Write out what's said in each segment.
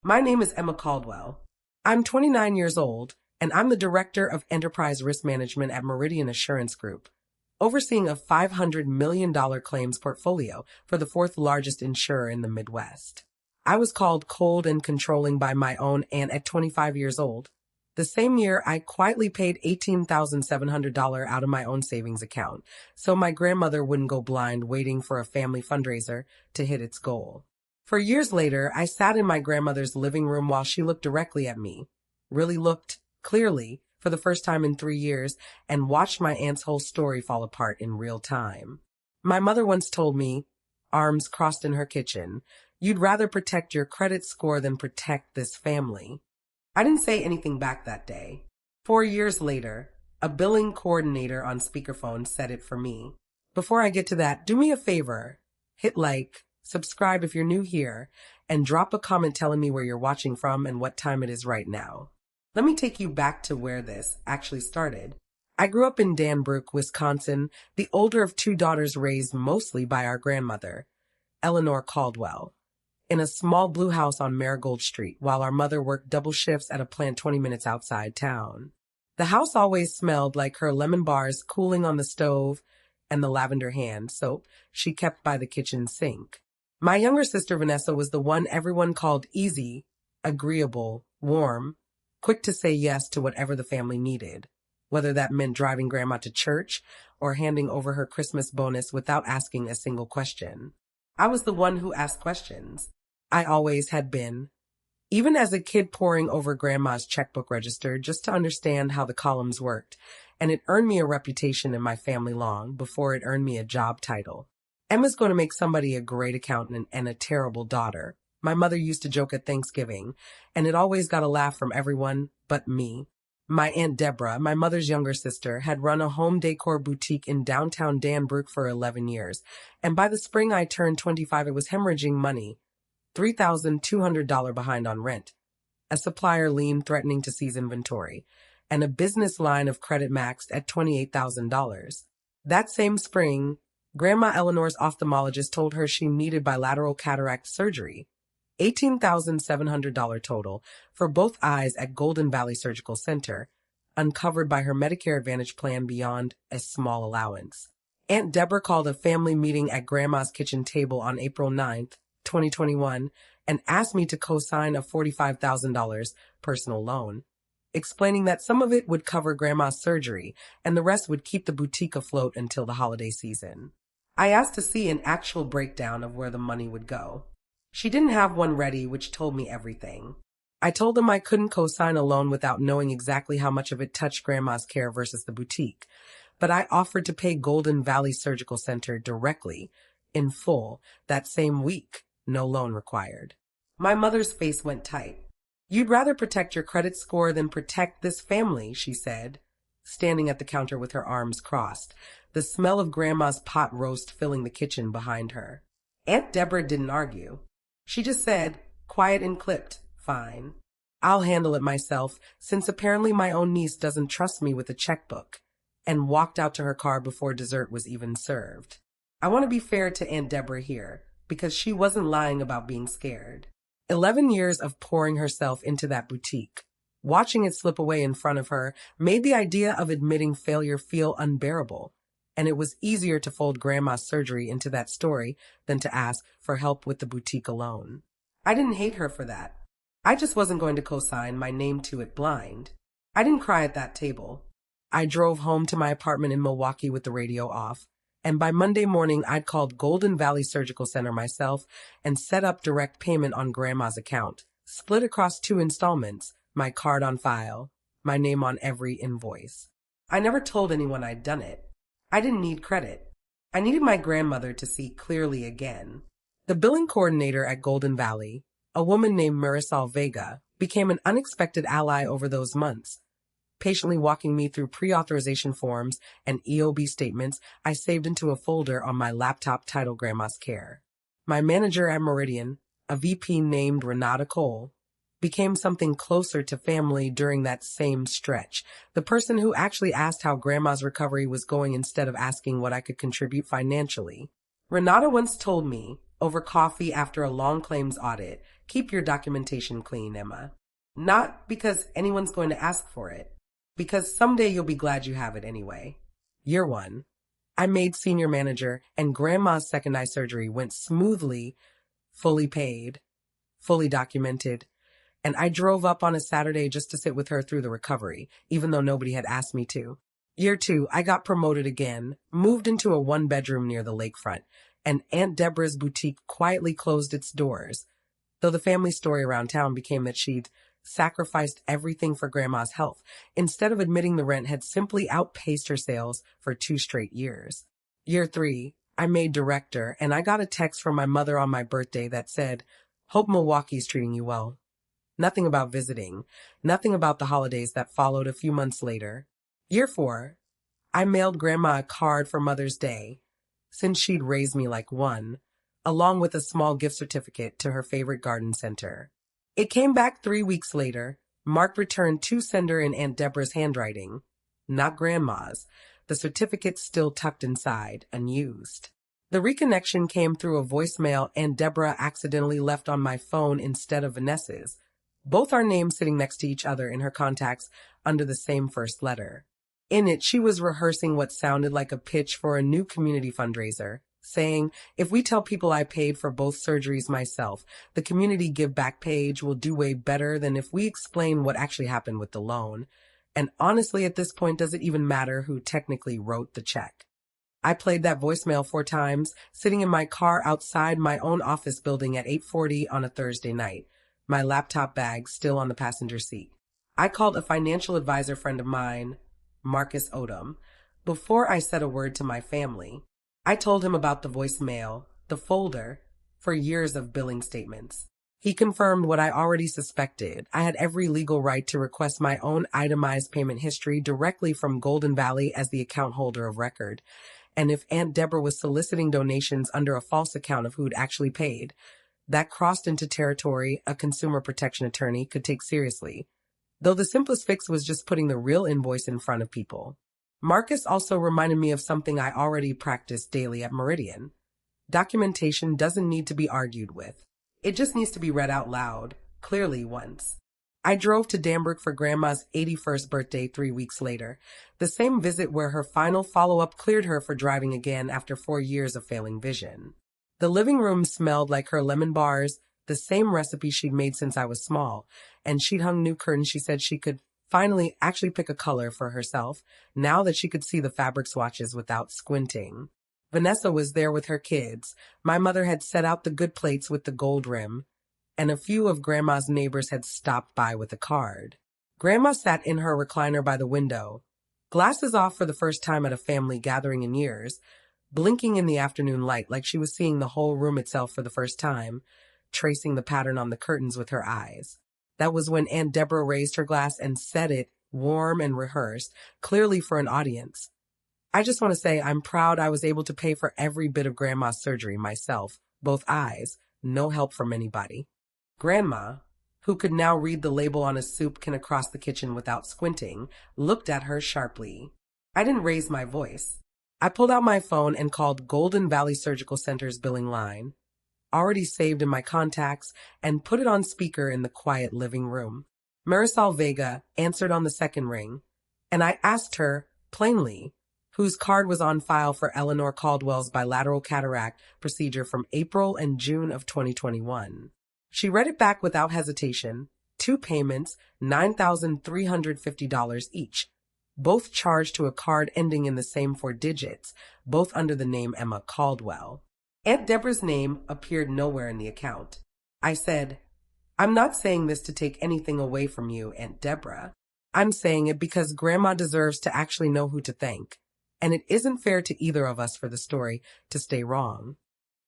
My name is Emma Caldwell. I'm 29 years old, and I'm the Director of Enterprise Risk Management at Meridian Assurance Group, overseeing a $500 million claims portfolio for the fourth largest insurer in the Midwest. I was called cold and controlling by my own aunt at 25 years old. The same year, I quietly paid $18,700 out of my own savings account, so my grandmother wouldn't go blind waiting for a family fundraiser to hit its goal. For years later, I sat in my grandmother's living room while she looked directly at me, really looked clearly for the first time in 3 years, and watched my aunt's whole story fall apart in real time. My mother once told me, arms crossed in her kitchen, "You'd rather protect your credit score than protect this family." I didn't say anything back that day. 4 years later, a billing coordinator on speakerphone said it for me. Before I get to that, do me a favor. Hit like, subscribe if you're new here, and drop a comment telling me where you're watching from and what time it is right now. Let me take you back to where this actually started. I grew up in Danbrook, Wisconsin, the older of two daughters raised mostly by our grandmother, Eleanor Caldwell, in a small blue house on Marigold Street while our mother worked double shifts at a plant 20 minutes outside town. The house always smelled like her lemon bars cooling on the stove and the lavender hand soap she kept by the kitchen sink. My younger sister Vanessa was the one everyone called easy, agreeable, warm, quick to say yes to whatever the family needed, whether that meant driving grandma to church or handing over her Christmas bonus without asking a single question. I was the one who asked questions. I always had been. Even as a kid poring over grandma's checkbook register just to understand how the columns worked, and it earned me a reputation in my family long before it earned me a job title. Emma's going to make somebody a great accountant and a terrible daughter. My mother used to joke at Thanksgiving, and it always got a laugh from everyone but me. My Aunt Deborah, my mother's younger sister, had run a home decor boutique in downtown Danbrook for 11 years, and by the spring I turned 25, it was hemorrhaging money. $3,200 behind on rent, a supplier lien threatening to seize inventory, and a business line of credit maxed at $28,000. That same spring, Grandma Eleanor's ophthalmologist told her she needed bilateral cataract surgery, $18,700 total for both eyes at Golden Valley Surgical Center, uncovered by her Medicare Advantage plan beyond a small allowance. Aunt Deborah called a family meeting at Grandma's kitchen table on April 9th, 2021, and asked me to co-sign a $45,000 personal loan, explaining that some of it would cover Grandma's surgery and the rest would keep the boutique afloat until the holiday season. I asked to see an actual breakdown of where the money would go. She didn't have one ready, which told me everything. I told them I couldn't co-sign a loan without knowing exactly how much of it touched Grandma's care versus the boutique, but I offered to pay Golden Valley Surgical Center directly, in full, that same week. No loan required. My mother's face went tight. "You'd rather protect your credit score than protect this family," she said, standing at the counter with her arms crossed, the smell of Grandma's pot roast filling the kitchen behind her. Aunt Deborah didn't argue. She just said, quiet and clipped, "Fine. I'll handle it myself, since apparently my own niece doesn't trust me with a checkbook," and walked out to her car before dessert was even served. I want to be fair to Aunt Deborah here, because she wasn't lying about being scared. 11 years of pouring herself into that boutique, watching it slip away in front of her, made the idea of admitting failure feel unbearable, and it was easier to fold Grandma's surgery into that story than to ask for help with the boutique alone. I didn't hate her for that. I just wasn't going to co-sign my name to it blind. I didn't cry at that table. I drove home to my apartment in Milwaukee with the radio off, and by Monday morning, I'd called Golden Valley Surgical Center myself and set up direct payment on Grandma's account, split across 2 installments, my card on file, my name on every invoice. I never told anyone I'd done it. I didn't need credit. I needed my grandmother to see clearly again. The billing coordinator at Golden Valley, a woman named Marisol Vega, became an unexpected ally over those months, patiently walking me through pre-authorization forms and EOB statements I saved into a folder on my laptop titled Grandma's Care. My manager at Meridian, a VP named Renata Cole, became something closer to family during that same stretch, the person who actually asked how Grandma's recovery was going instead of asking what I could contribute financially. Renata once told me, over coffee after a long claims audit, Keep your documentation clean, Emma. Not because anyone's going to ask for it, because someday you'll be glad you have it anyway. Year 1. I made senior manager, and Grandma's second eye surgery went smoothly, fully paid, fully documented, and I drove up on a Saturday just to sit with her through the recovery, even though nobody had asked me to. Year 2, I got promoted again, moved into a one-bedroom near the lakefront, and Aunt Deborah's boutique quietly closed its doors, though the family story around town became that she'd sacrificed everything for Grandma's health, instead of admitting the rent had simply outpaced her sales for 2 straight years. Year 3, I made director, and I got a text from my mother on my birthday that said, "Hope Milwaukee's treating you well." Nothing about visiting, nothing about the holidays that followed a few months later. Year 4, I mailed Grandma a card for Mother's Day, since she'd raised me like one, along with a small gift certificate to her favorite garden center. It came back 3 weeks later, marked returned to sender in Aunt Deborah's handwriting, not Grandma's, the certificate still tucked inside, unused. The reconnection came through a voicemail Aunt Deborah accidentally left on my phone instead of Vanessa's, both our names sitting next to each other in her contacts under the same first letter. In it, she was rehearsing what sounded like a pitch for a new community fundraiser, saying, "If we tell people I paid for both surgeries myself, the community give back page will do way better than if we explain what actually happened with the loan. And honestly, at this point, does it even matter who technically wrote the check?" I played that voicemail 4 times, sitting in my car outside my own office building at 8:40 on a Thursday night, my laptop bag still on the passenger seat. I called a financial advisor friend of mine, Marcus Odom, before I said a word to my family. I told him about the voicemail, the folder, for years of billing statements. He confirmed what I already suspected. I had every legal right to request my own itemized payment history directly from Golden Valley as the account holder of record. And if Aunt Deborah was soliciting donations under a false account of who'd actually paid, that crossed into territory a consumer protection attorney could take seriously, though the simplest fix was just putting the real invoice in front of people. Marcus also reminded me of something I already practiced daily at Meridian. Documentation doesn't need to be argued with. It just needs to be read out loud, clearly once. I drove to Danbury for Grandma's 81st birthday 3 weeks later, the same visit where her final follow-up cleared her for driving again after 4 years of failing vision. The living room smelled like her lemon bars, the same recipe she'd made since I was small, and she'd hung new curtains she said she could finally actually pick a color for herself, now that she could see the fabric swatches without squinting. Vanessa was there with her kids. My mother had set out the good plates with the gold rim, and a few of Grandma's neighbors had stopped by with a card. Grandma sat in her recliner by the window, glasses off for the first time at a family gathering in years, blinking in the afternoon light like she was seeing the whole room itself for the first time, tracing the pattern on the curtains with her eyes. That was when Aunt Deborah raised her glass and set it, warm and rehearsed, clearly for an audience. I just want to say I'm proud I was able to pay for every bit of Grandma's surgery myself, both eyes, no help from anybody. Grandma, who could now read the label on a soupkin across the kitchen without squinting, looked at her sharply. I didn't raise my voice. I pulled out my phone and called Golden Valley Surgical Center's billing line, already saved in my contacts, and put it on speaker in the quiet living room. Marisol Vega answered on the second ring, and I asked her, plainly, whose card was on file for Eleanor Caldwell's bilateral cataract procedure from April and June of 2021. She read it back without hesitation, 2 payments, $9,350 each, both charged to a card ending in the same 4 digits, both under the name Emma Caldwell. Aunt Deborah's name appeared nowhere in the account. I said, "I'm not saying this to take anything away from you, Aunt Deborah. I'm saying it because Grandma deserves to actually know who to thank, and it isn't fair to either of us for the story to stay wrong."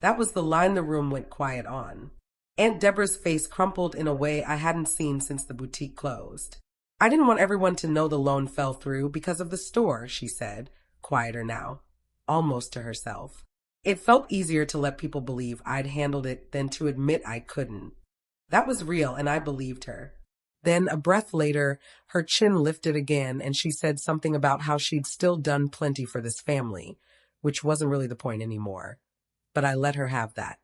That was the line the room went quiet on. Aunt Deborah's face crumpled in a way I hadn't seen since the boutique closed. "I didn't want everyone to know the loan fell through because of the store," she said, quieter now, almost to herself. It felt easier to let people believe I'd handled it than to admit I couldn't. That was real, and I believed her. Then, a breath later, her chin lifted again, and she said something about how she'd still done plenty for this family, which wasn't really the point anymore. But I let her have that.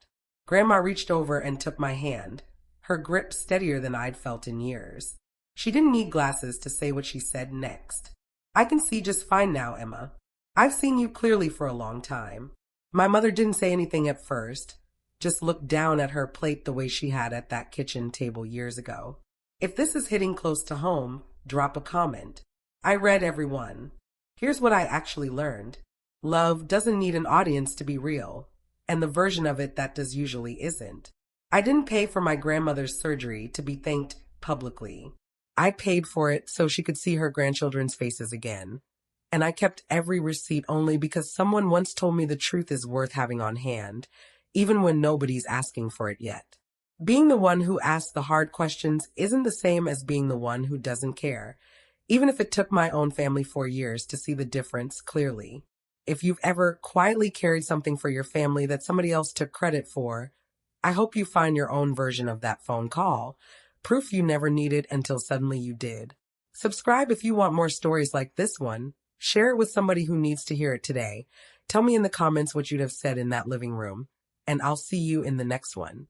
Grandma reached over and took my hand, her grip steadier than I'd felt in years. She didn't need glasses to say what she said next. I can see just fine now, Emma. I've seen you clearly for a long time. My mother didn't say anything at first, just looked down at her plate the way she had at that kitchen table years ago. If this is hitting close to home, drop a comment. I read every one. Here's what I actually learned. Love doesn't need an audience to be real, and the version of it that does usually isn't. I didn't pay for my grandmother's surgery to be thanked publicly. I paid for it so she could see her grandchildren's faces again. And I kept every receipt only because someone once told me the truth is worth having on hand, even when nobody's asking for it yet. Being the one who asks the hard questions isn't the same as being the one who doesn't care, even if it took my own family 4 years to see the difference clearly. If you've ever quietly carried something for your family that somebody else took credit for, I hope you find your own version of that phone call. Proof you never needed until suddenly you did. Subscribe if you want more stories like this one. Share it with somebody who needs to hear it today. Tell me in the comments what you'd have said in that living room, and I'll see you in the next one.